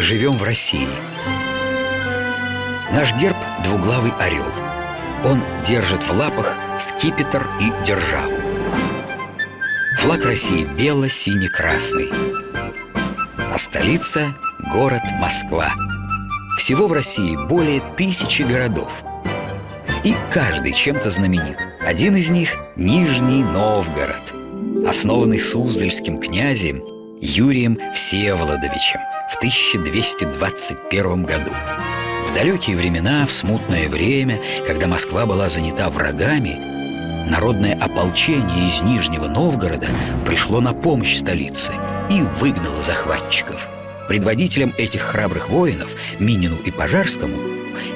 живем в России. Наш герб – двуглавый орел. Он держит в лапах скипетр и державу. Флаг России бело-сине-красный. А столица – город Москва. Всего в России более 1000 городов. И каждый чем-то знаменит. Один из них – Нижний Новгород, основанный Суздальским князем Юрием Всеволодовичем в 1221 году. В далекие времена, в смутное время, когда Москва была занята врагами, народное ополчение из Нижнего Новгорода пришло на помощь столице и выгнало захватчиков. Предводителям этих храбрых воинов, Минину и Пожарскому,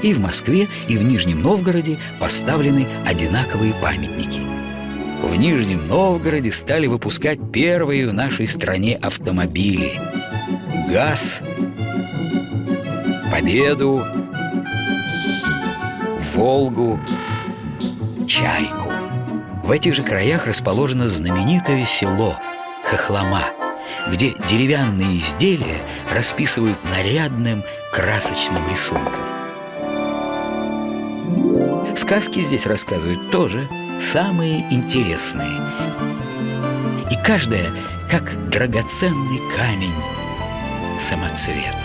и в Москве, и в Нижнем Новгороде поставлены одинаковые памятники. В Нижнем Новгороде стали выпускать первые в нашей стране автомобили ГАЗ, Победу, Волгу, Чайку. В этих же краях расположено знаменитое село Хохлома, где деревянные изделия расписывают нарядным красочным рисунком. Сказки здесь рассказывают тоже самые интересные. И каждая, как драгоценный камень, самоцвет.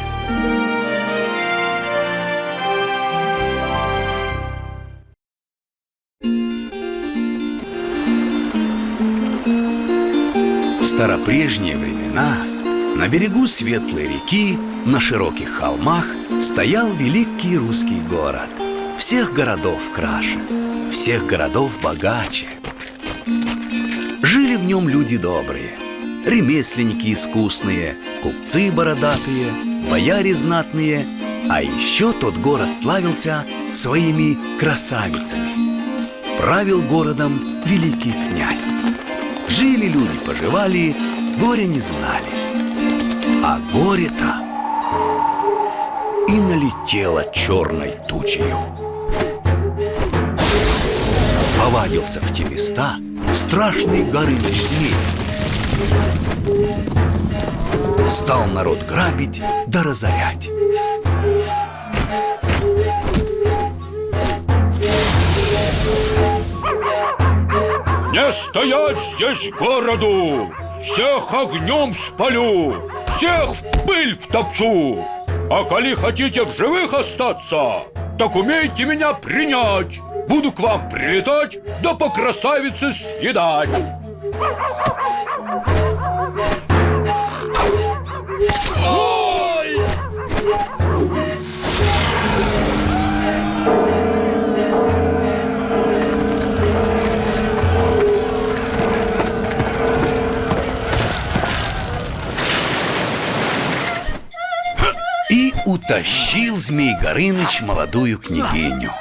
В старопрежние времена на берегу светлой реки, на широких холмах стоял великий русский город. Всех городов краше, всех городов богаче. Жили в нем люди добрые, ремесленники искусные, купцы бородатые, бояре знатные. А еще тот город славился своими красавицами. Правил городом великий князь. Жили люди, поживали, горя не знали. А горе-то и налетело черной тучею. Повадился в те места страшный Горыныч-змей. Стал народ грабить да разорять. Не стоять здесь городу! Всех огнем спалю, всех в пыль втопчу. А коли хотите в живых остаться, так умейте меня принять. Буду к вам прилетать, да по красавице съедать. Ой! И утащил Змей Горыныч молодую княгиню.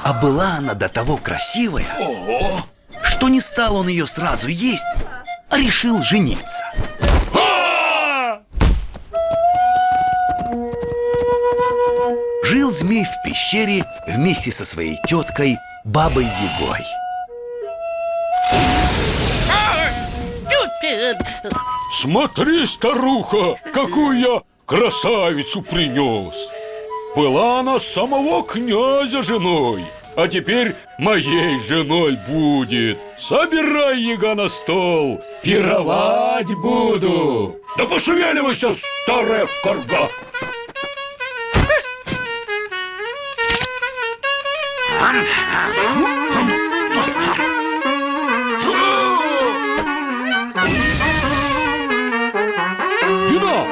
А была она до того красивая, что не стал он ее сразу есть, а решил жениться. Жил змей в пещере вместе со своей теткой Бабой Ягой. Смотри, старуха, какую я красавицу принес. Была она самого князя женой, а теперь моей женой будет. Собирай, Яга, на стол, пировать буду. Да пошевеливайся, старая корга. Вина!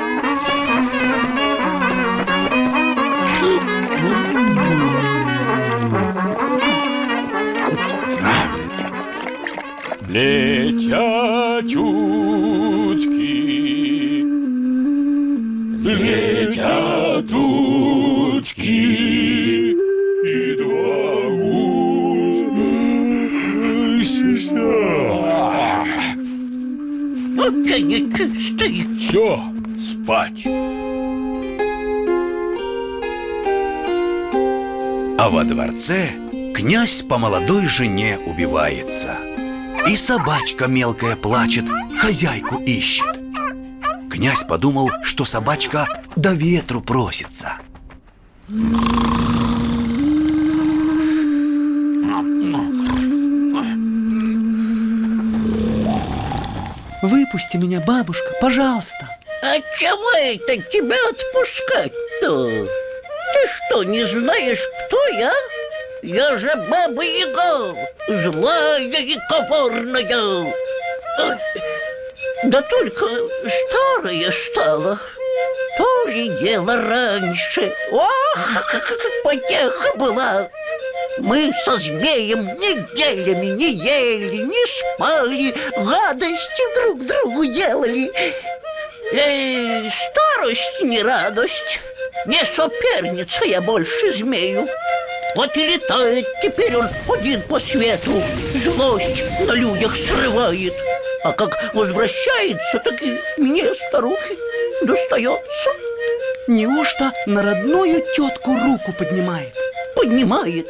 Летят утки, летят утки, и два гуся. Я не чистый. Все, спать. А во дворце князь по молодой жене убивается. И собачка мелкая плачет, хозяйку ищет. Князь подумал, что собачка до ветру просится. Выпусти меня, бабушка, пожалуйста. А чего это тебя отпускать-то? Ты что, не знаешь, кто я? Я же Баба-Яга, злая и коварная. Да только старая стала. То ли дело раньше. Ох, как потеха была. Мы со змеем неделями не ели, не спали, гадости друг другу делали. Старость не радость. Не соперница я больше змею. Вот и летает теперь он один по свету, злость на людях срывает. А как возвращается, так и мне, старухе, достается. Неужто на родную тетку руку поднимает? Поднимает.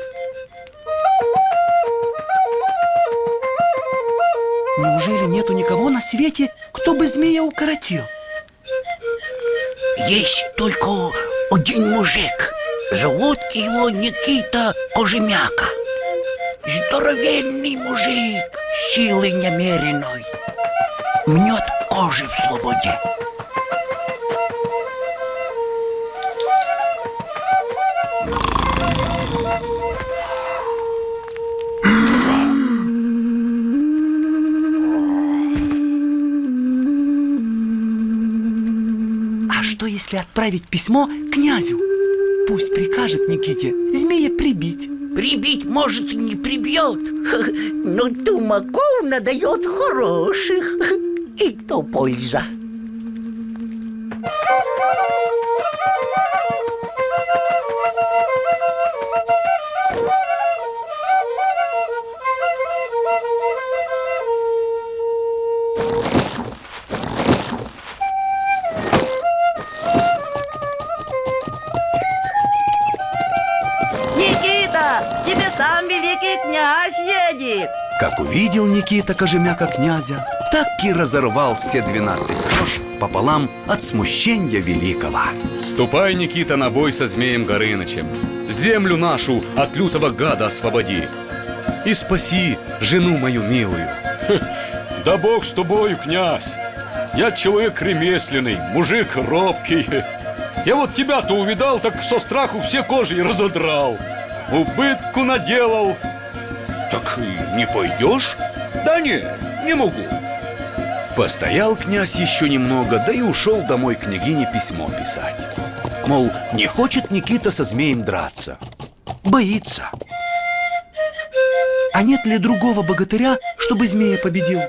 Неужели нету никого на свете, кто бы змея укоротил? Есть только один мужик. Зовут его Никита Кожемяка. Здоровенный мужик, силы немеренной. Мнет кожи в слободе. А что, если отправить письмо князю? Пусть прикажет Никите змея прибить. Прибить, может, и не прибьет, но тумаков надает хороших. И то польза. Никита, тебе сам великий князь едет. Как увидел Никита Кожемяка князя, так и разорвал все 12 кож пополам от смущения великого. Ступай, Никита, на бой со змеем Горынычем. Землю нашу от лютого гада освободи. И спаси жену мою милую. Да бог с тобою, князь. Я человек ремесленный, мужик робкий. Я вот тебя-то увидал, так со страху все кожи и разодрал. Убытку наделал. Так не пойдешь? Да не могу. Постоял князь еще немного, да и ушел домой княгине письмо писать. Мол, не хочет Никита со змеем драться. Боится. А нет ли другого богатыря, чтобы змея победил?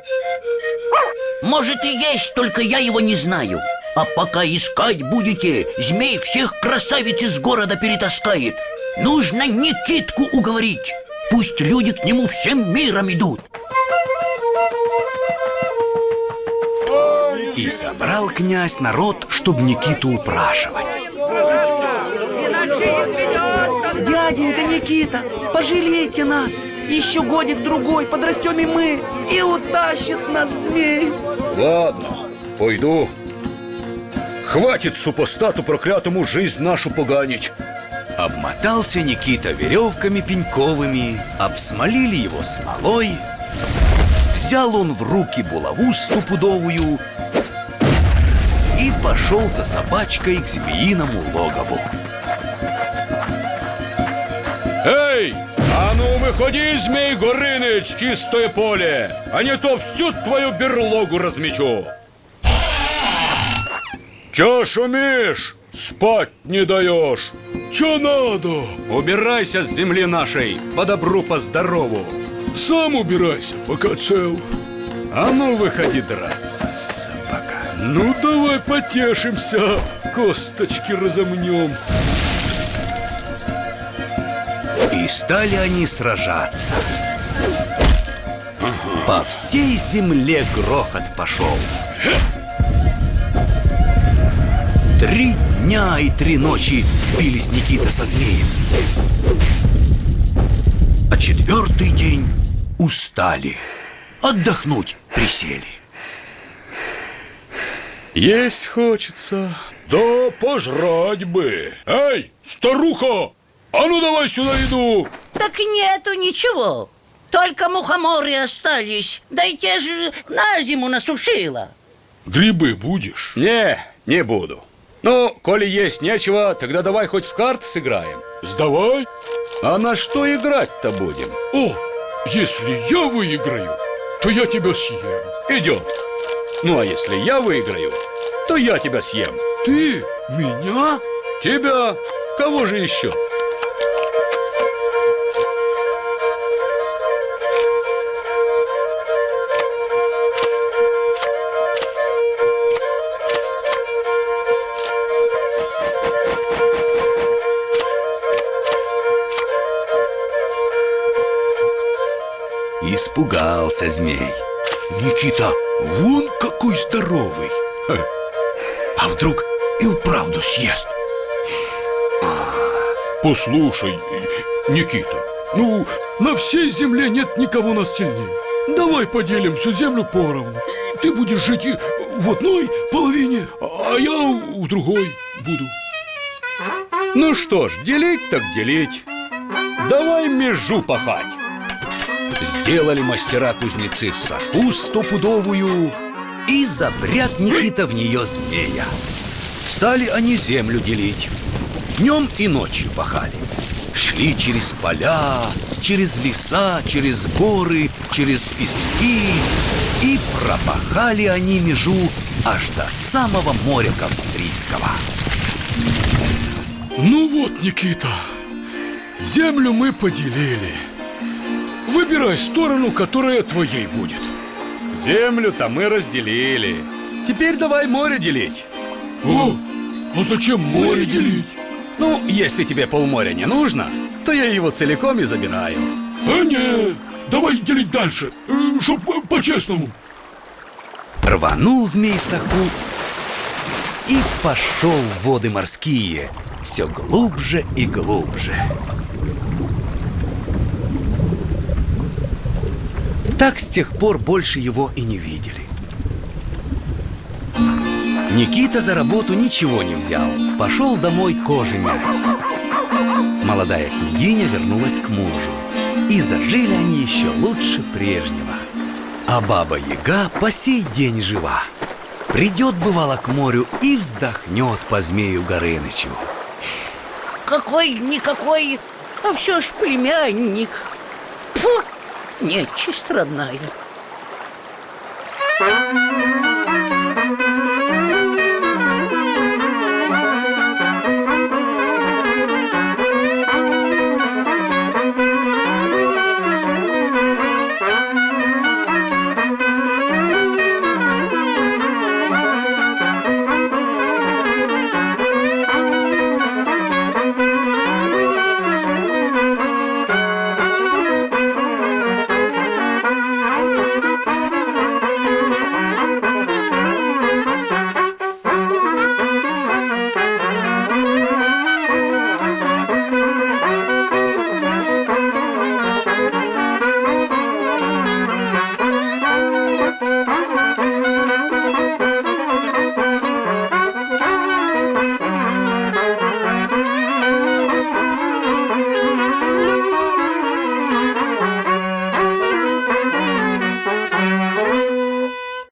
Может и есть, только я его не знаю. А пока искать будете, змей всех красавиц из города перетаскает. Нужно Никитку уговорить. Пусть люди к нему всем миром идут. И собрал князь народ, чтоб Никиту упрашивать. Дяденька Никита, пожалейте нас. Еще годик-другой подрастем и мы, и утащит нас змей. Ладно, пойду. Хватит супостату проклятому жизнь нашу поганить. Обмотался Никита веревками пеньковыми, обсмолили его смолой. Взял он в руки булаву стопудовую и пошел за собачкой к змеиному логову. Эй, а ну выходи, змей Горыныч, чистое поле, а не то всю твою берлогу размечу. Чё шумишь? Спать не даешь. Чё надо? Убирайся с земли нашей, по добру, по здорову. Сам убирайся, пока цел. А ну выходи драться, собака. Ну давай потешимся, косточки разомнем. И стали они сражаться. По всей земле грохот пошел. 3 дня и 3 ночи бились Никита со змеем. А 4-й день устали, отдохнуть присели. Есть хочется. Да пожрать бы. Эй, старуха, а ну давай сюда еду. Так нету ничего. Только мухоморы остались. Да и те же на зиму насушила. Грибы будешь? Не буду. Ну, коли есть нечего, тогда давай хоть в карты сыграем. Сдавай. А на что играть-то будем? О, если я выиграю, то я тебя съем. Идет. Ну, а если я выиграю, то я тебя съем. Ты? Меня? Тебя? Кого же еще? Испугался змей. Никита, вон какой здоровый. А вдруг и вправду съест? Послушай, Никита, ну, на всей земле нет никого нас сильнее. Давай поделим всю землю поровну. Ты будешь жить в одной половине, а я в другой буду. Ну что ж, делить так делить. Давай межу пахать. Сделали мастера-кузнецы соку стопудовую. И запрят Никита в нее змея. Стали они землю делить. Днем и ночью пахали. Шли через поля, через леса, через горы, через пески. И пропахали они межу аж до самого моря Ковстрийского. Ну вот, Никита, землю мы поделили. Выбирай сторону, которая твоей будет. Землю-то мы разделили. Теперь давай море делить. О, а зачем море делить? Ну, если тебе полморя не нужно, то я его целиком и забираю. А не, давай делить дальше, чтоб по-честному. Рванул змей соку и пошел в воды морские, все глубже и глубже. Так с тех пор больше его и не видели. Никита за работу ничего не взял, пошел домой кожи мять. Молодая княгиня вернулась к мужу, и зажили они еще лучше прежнего. А Баба-Яга по сей день жива. Придет, бывало, к морю и вздохнет по змею Горынычу. Какой-никакой, а все ж племянник. Фу, нечисть родная.